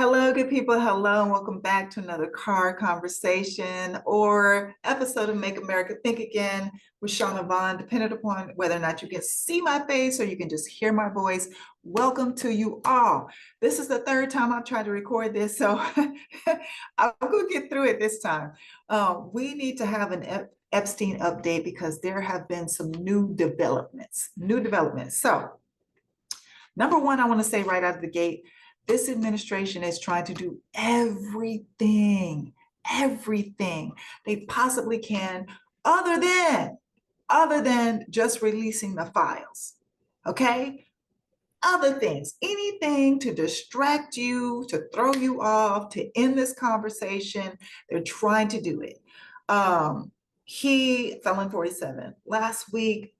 Hello, good people. Hello, and welcome back to another car conversation or episode of Make America Think Again with Shaunavonn, depending upon whether or not you can see my face or you can just hear my voice. Welcome to you all. This is the third time I've tried to record this, so I'm going to get through it this time. We need to have an Epstein update because there have been some new developments. So, number one, I want to say right out of the gate, this administration is trying to do everything they possibly can other than just releasing the files. Okay? Other things, anything to distract you, to throw you off, to end this conversation, they're trying to do it. He, Felon 47, last week,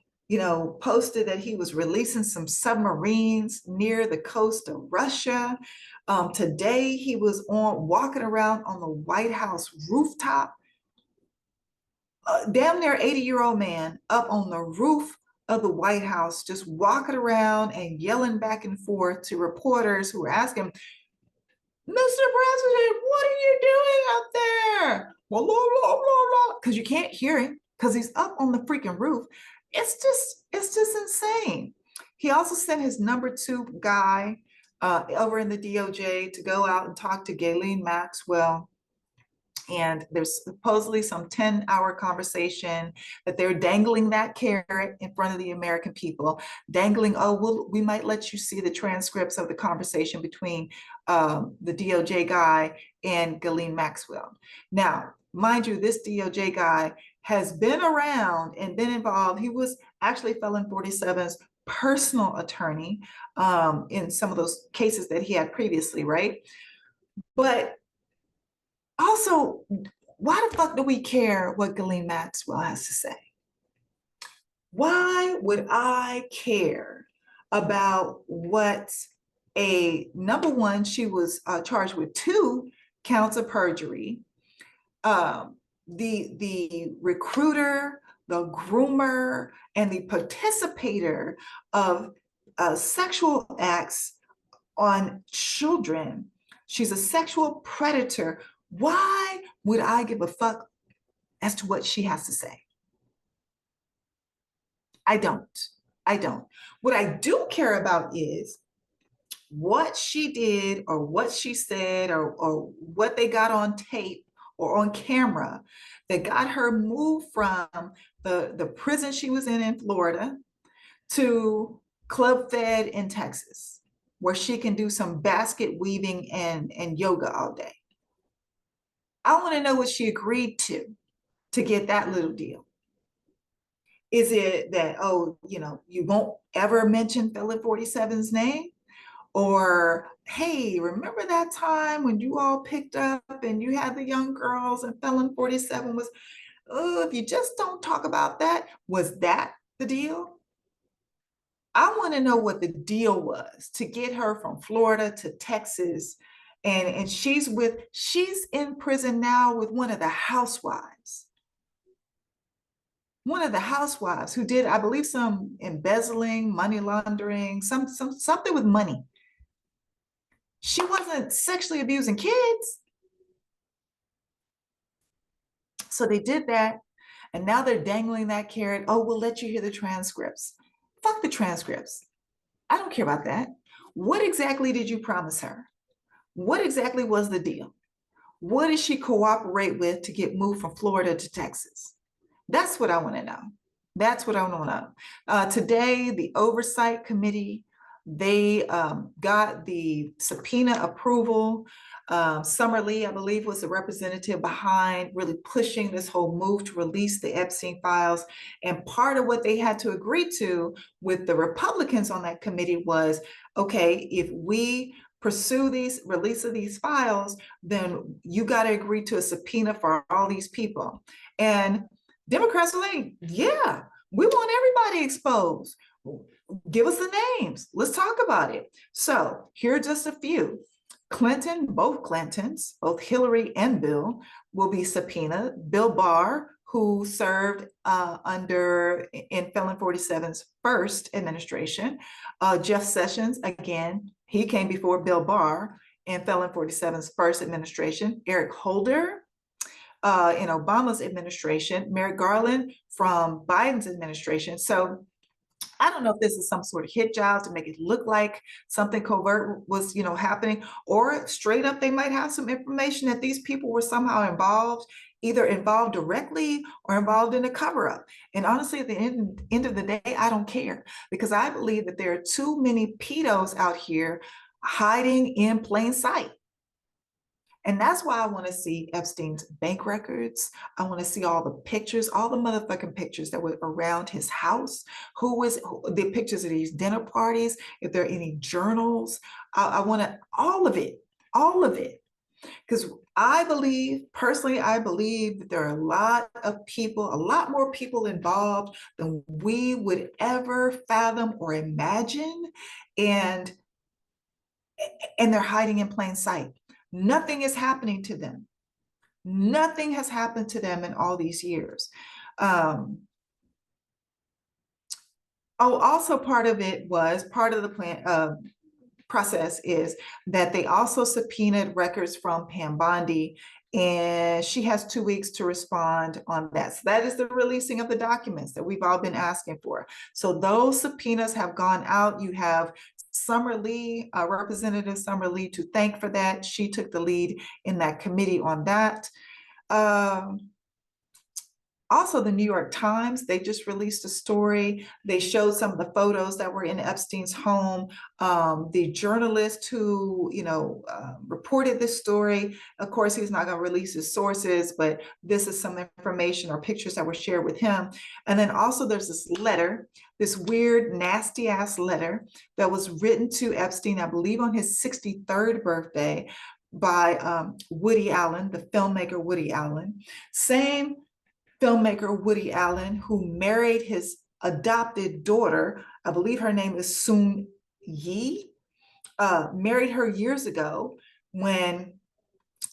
posted that he was releasing some submarines near the coast of Russia. Today, he was walking around on the White House rooftop. Damn near 80-year-old man up on the roof of the White House, just walking around and yelling back and forth to reporters who were asking, Mr. President, what are you doing up there? Blah, blah, blah, blah, because you can't hear him because he's up on the freaking roof. It's just insane. He also sent his number two guy over in the DOJ to go out and talk to Ghislaine Maxwell. And there's supposedly some 10-hour conversation that they're dangling that carrot in front of the American people, dangling, we might let you see the transcripts of the conversation between the DOJ guy and Ghislaine Maxwell. Now, mind you, this DOJ guy has been around and been involved. He was actually Felon 47's personal attorney in some of those cases that he had previously, right? But also, why the fuck do we care what Ghislaine Maxwell has to say? Why would I care about what number one, she was charged with 2 counts of perjury. The recruiter, the groomer, and the participator of sexual acts on children. She's a sexual predator. Why would I give a fuck as to what she has to say? I don't. What I do care about is what she did or what she said or what they got on tape or on camera that got her moved from the prison she was in Florida to Club Fed in Texas, where she can do some basket weaving and yoga all day. I want to know what she agreed to get that little deal. Is it that, you won't ever mention Felon 47's name? Or, hey, remember that time when you all picked up and you had the young girls and Felon 47 was, if you just don't talk about that, was that the deal? I want to know what the deal was to get her from Florida to Texas. And she's in prison now with one of the housewives. One of the housewives who did, I believe, some embezzling, money laundering, something with money. She wasn't sexually abusing kids. So they did that. And now they're dangling that carrot. Oh, we'll let you hear the transcripts. Fuck the transcripts. I don't care about that. What exactly did you promise her? What exactly was the deal? What did she cooperate with to get moved from Florida to Texas? That's what I want to know. That's what I want to know. Today, the Oversight Committee, they got the subpoena approval. Summer Lee, I believe, was the representative behind really pushing this whole move to release the Epstein files. And part of what they had to agree to with the Republicans on that committee was, okay, if we pursue these release of these files, then you got to agree to a subpoena for all these people. And Democrats are like, yeah, we want everybody exposed. Give us the names. Let's talk about it. So here are just a few. Both Clintons, both Hillary and Bill, will be subpoenaed. Bill Barr, who served in Felon 47's first administration. Jeff Sessions, again, he came before Bill Barr in Felon 47's first administration, Eric Holder in Obama's administration, Merrick Garland from Biden's administration. So I don't know if this is some sort of hit job to make it look like something covert was, happening, or straight up they might have some information that these people were somehow involved, either involved directly or involved in a cover-up. And honestly, at the end of the day, I don't care, because I believe that there are too many pedos out here hiding in plain sight. And that's why I want to see Epstein's bank records. I want to see all the pictures, all the motherfucking pictures that were around his house, the pictures of these dinner parties, if there are any journals. I want to, all of it, all of it. Because personally, I believe that there are a lot of people, a lot more people involved than we would ever fathom or imagine. And they're hiding in plain sight. Nothing is happening to them. Nothing has happened to them in all these years. Also part of the plan process is that they also subpoenaed records from Pam Bondi, and she has 2 weeks to respond on that. So that is the releasing of the documents that we've all been asking for. So those subpoenas have gone out. You have Summer Lee, Representative Summer Lee, to thank for that. She took the lead in that committee on that. Also, the New York Times, they just released a story. They showed some of the photos that were in Epstein's home. The journalist who, reported this story, of course, he's not going to release his sources, but this is some information or pictures that were shared with him. And then also there's this letter, this weird, nasty ass letter that was written to Epstein, I believe on his 63rd birthday, by Woody Allen, the filmmaker Woody Allen. Same filmmaker Woody Allen, who married his adopted daughter, I believe her name is Soon Yi, married her years ago when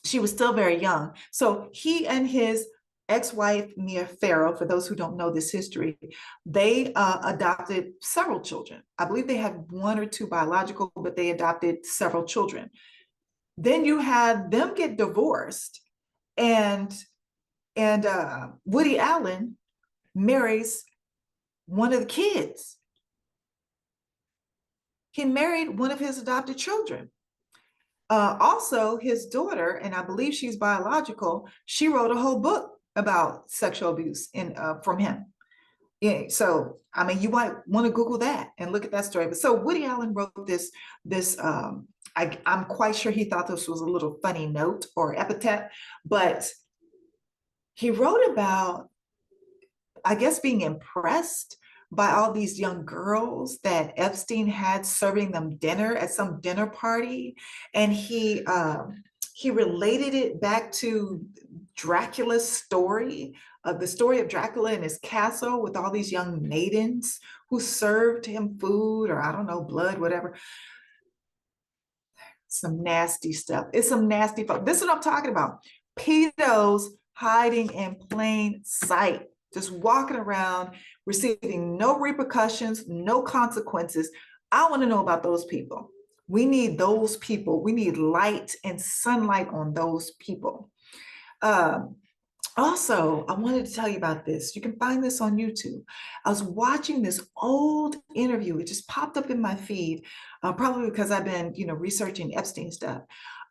she was still very young. So he and his ex-wife, Mia Farrow, for those who don't know this history, they adopted several children. I believe they had 1 or 2 biological, but they adopted several children. Then you had them get divorced, and Woody Allen marries one of the kids. He married one of his adopted children. Also, his daughter, and I believe she's biological, she wrote a whole book about sexual abuse from him. Yeah, so I mean, you might want to Google that and look at that story. But so Woody Allen wrote this. I'm quite sure he thought this was a little funny note or epithet, but he wrote about, I guess, being impressed by all these young girls that Epstein had serving them dinner at some dinner party. And he related it back to Dracula's story, the story of Dracula in his castle with all these young maidens who served him food, or I don't know, blood, whatever. Some nasty stuff. It's some nasty stuff. This is what I'm talking about. Pedos hiding in plain sight, just walking around, receiving no repercussions, no consequences. I want to know about those people. We need those people. We need light and sunlight on those people. Also, I wanted to tell you about this. You can find this on YouTube. I was watching this old interview. It just popped up in my feed, probably because I've been, researching Epstein stuff.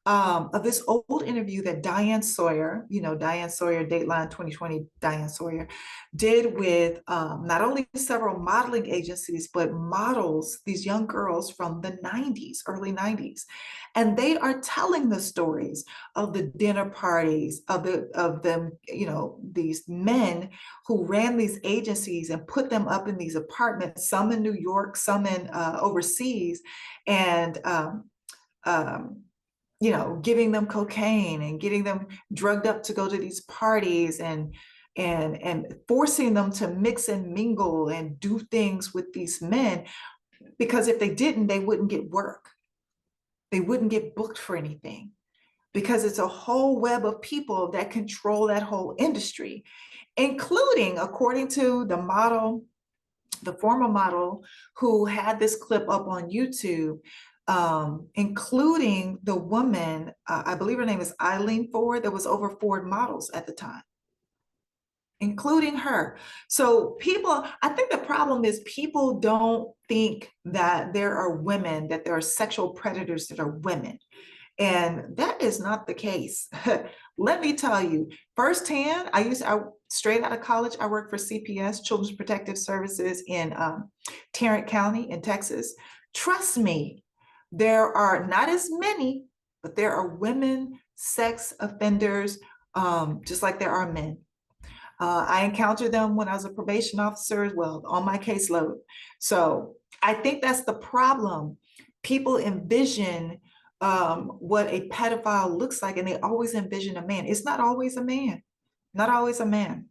Of this old interview that Diane Sawyer, Diane Sawyer, Dateline 2020, Diane Sawyer, did with not only several modeling agencies, but models, these young girls from the 90s, early 90s. And they are telling the stories of the dinner parties, of them, these men who ran these agencies and put them up in these apartments, some in New York, some in overseas, and giving them cocaine and getting them drugged up to go to these parties and forcing them to mix and mingle and do things with these men, because if they didn't, they wouldn't get work. They wouldn't get booked for anything, because it's a whole web of people that control that whole industry, including, according to the former model who had this clip up on YouTube, including the woman, I believe her name is Eileen Ford, that was over Ford models at the time, including her. So people, I think the problem is people don't think that there are women, that there are sexual predators that are women. And that is not the case. Let me tell you firsthand, I straight out of college, I worked for CPS, Children's Protective Services in Tarrant County in Texas. Trust me, there are not as many, but there are women sex offenders, just like there are men. I encountered them when I was a probation officer as well on my caseload. So I think that's the problem. People envision what a pedophile looks like, and they always envision a man. It's not always a man, not always a man.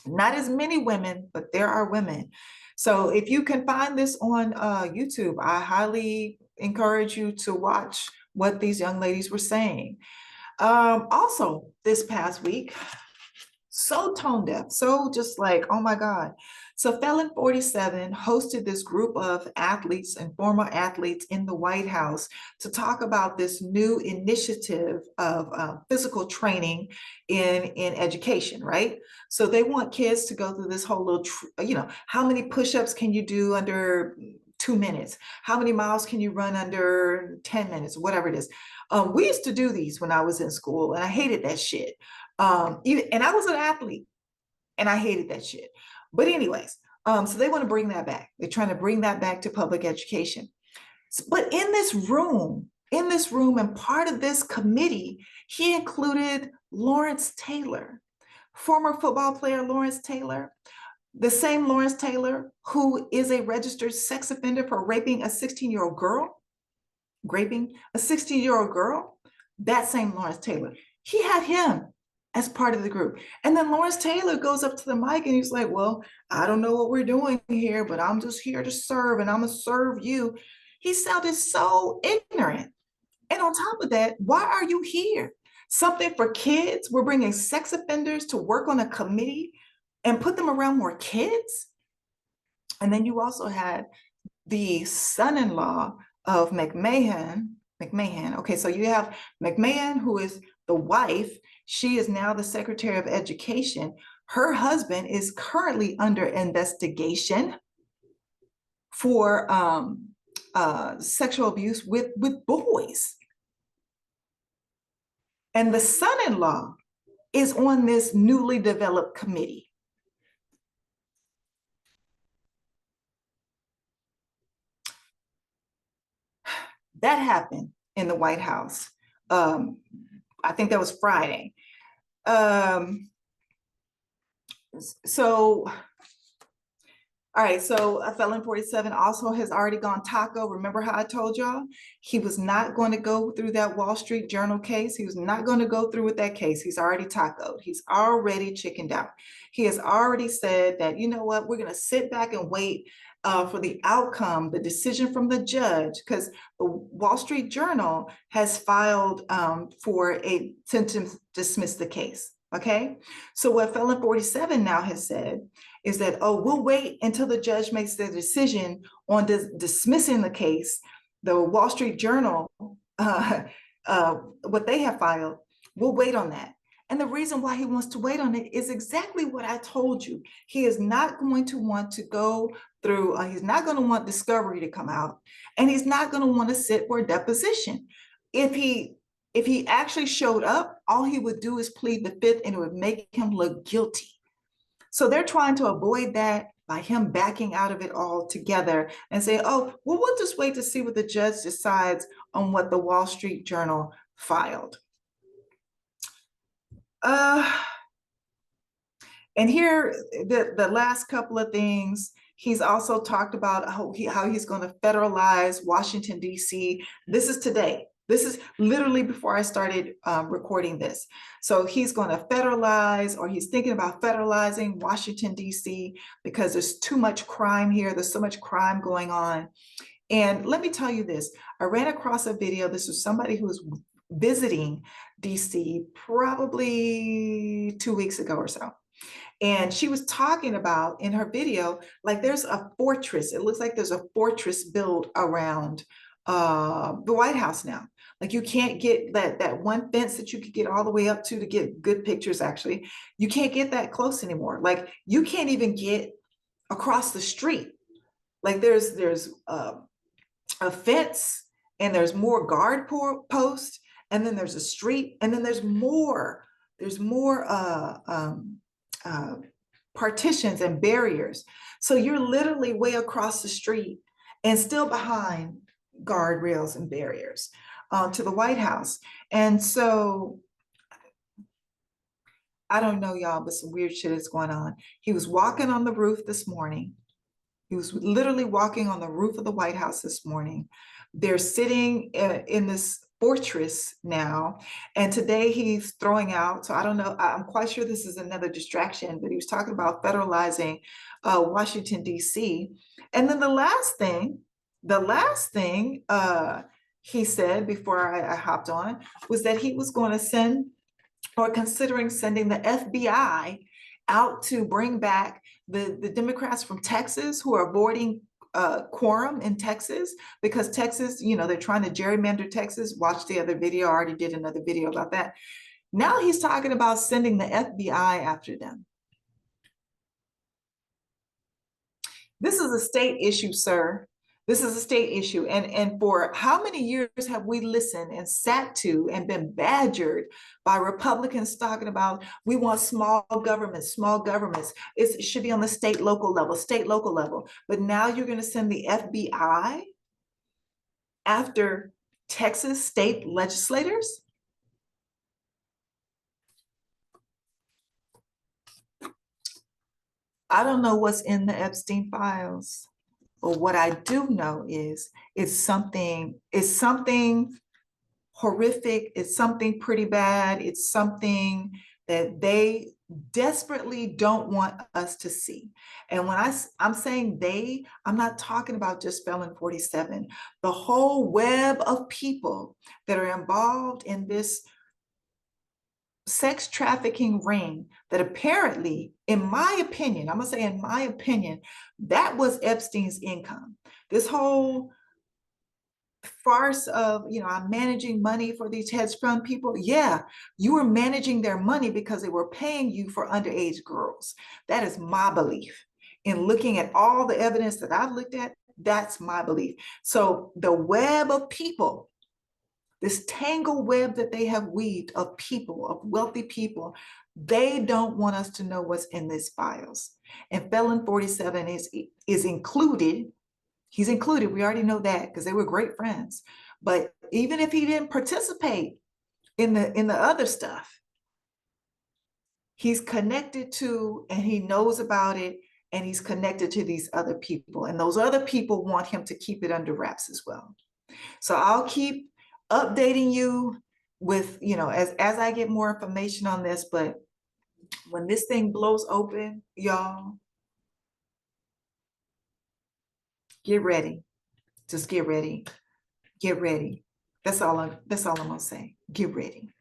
Not as many women, but there are women. So if you can find this on YouTube, I highly encourage you to watch what these young ladies were saying. Also, this past week, so tone deaf, so just like, oh my God. So Felon 47 hosted this group of athletes and former athletes in the White House to talk about this new initiative of physical training in education, right? So they want kids to go through this whole little, how many push-ups can you do under 2 minutes? How many miles can you run under 10 minutes? Whatever it is. We used to do these when I was in school, and I hated that shit. And I was an athlete and I hated that shit. But anyways, so they want to bring that back. They're trying to bring that back to public education. But in this room, and part of this committee, he included Lawrence Taylor, former football player Lawrence Taylor, the same Lawrence Taylor who is a registered sex offender for raping a 16-year-old girl, that same Lawrence Taylor. He had him as part of the group. And then Lawrence Taylor goes up to the mic and he's like, well, I don't know what we're doing here, but I'm just here to serve and I'm gonna serve you. He sounded so ignorant. And on top of that, why are you here? Something for kids? We're bringing sex offenders to work on a committee and put them around more kids? And then you also had the son-in-law of McMahon. Okay, so you have McMahon, who is the wife. She is now the Secretary of Education. Her husband is currently under investigation for sexual abuse with boys. And the son-in-law is on this newly developed committee. That happened in the White House. I think that was Friday. So, all right, so a Felon 47 also has already gone taco. Remember how I told y'all? He was not going to go through that Wall Street Journal case. He was not going to go through with that case. He's already tacoed. He's already chickened out. He has already said that, you know what, we're going to sit back and wait for the outcome, the decision from the judge, because the Wall Street Journal has filed for a sentence to dismiss the case. Okay, so what Felon 47 now has said is that, oh, we'll wait until the judge makes their decision on dismissing the case. The Wall Street Journal, what they have filed, we'll wait on that. And the reason why he wants to wait on it is exactly what I told you. He is not going to want to go through, he's not going to want discovery to come out, and he's not going to want to sit for a deposition. If he actually showed up, all he would do is plead the fifth, and it would make him look guilty. So they're trying to avoid that by him backing out of it all together and say, oh, well, we'll just wait to see what the judge decides on what the Wall Street Journal filed. And here, the last couple of things, he's also talked about how he's going to federalize Washington, D.C. This is today. This is literally before I started recording this. So he's going to federalize, or he's thinking about federalizing Washington, D.C. because there's too much crime here. There's so much crime going on. And let me tell you this. I ran across a video. This was somebody who was visiting DC probably 2 weeks ago or so. And she was talking about in her video, like there's a fortress. It looks like there's a fortress built around the White House now. Like you can't get that one fence that you could get all the way up to get good pictures, actually. You can't get that close anymore. Like you can't even get across the street. Like there's a fence, and there's more guard posts, and then there's a street, and then there's more uh, partitions and barriers. So you're literally way across the street and still behind guardrails and barriers to the White House. And so I don't know, y'all, but some weird shit is going on. He was walking on the roof this morning. He was literally walking on the roof of the White House this morning. They're sitting in this fortress now. And today he's throwing out, so I don't know, I'm quite sure this is another distraction, but he was talking about federalizing Washington, D.C. And then the last thing he said before I hopped on was that he was going to send or considering sending the FBI out to bring back the Democrats from Texas who are avoiding quorum in Texas, because Texas, they're trying to gerrymander Texas. Watch the other video. I already did another video about that. Now he's talking about sending the FBI after them. This is a state issue, sir. This is a state issue. And for how many years have we listened and sat to and been badgered by Republicans talking about we want small governments, small governments. It should be on the state, local level, state, local level. But now you're going to send the FBI after Texas state legislators? I don't know what's in the Epstein files. But what I do know is it's something horrific, it's something pretty bad, it's something that they desperately don't want us to see. And when I'm saying they, I'm not talking about just Felon 47, the whole web of people that are involved in this sex trafficking ring that apparently, in my opinion, I'm gonna say in my opinion, that was Epstein's income. This whole farce of, I'm managing money for these hedge fund people. Yeah, you were managing their money because they were paying you for underage girls. That is my belief. In looking at all the evidence that I've looked at, that's my belief. So the web of people, this tangled web that they have weaved of people, of wealthy people, they don't want us to know what's in these files. And Felon 47 is included. He's included. We already know that because they were great friends. But even if he didn't participate in the other stuff, he's connected to, and he knows about it, and he's connected to these other people. And those other people want him to keep it under wraps as well. So I'll keep updating you with, as I get more information on this. But when this thing blows open, y'all, get ready. Just get ready. Get ready. That's all I'm gonna say. Get ready.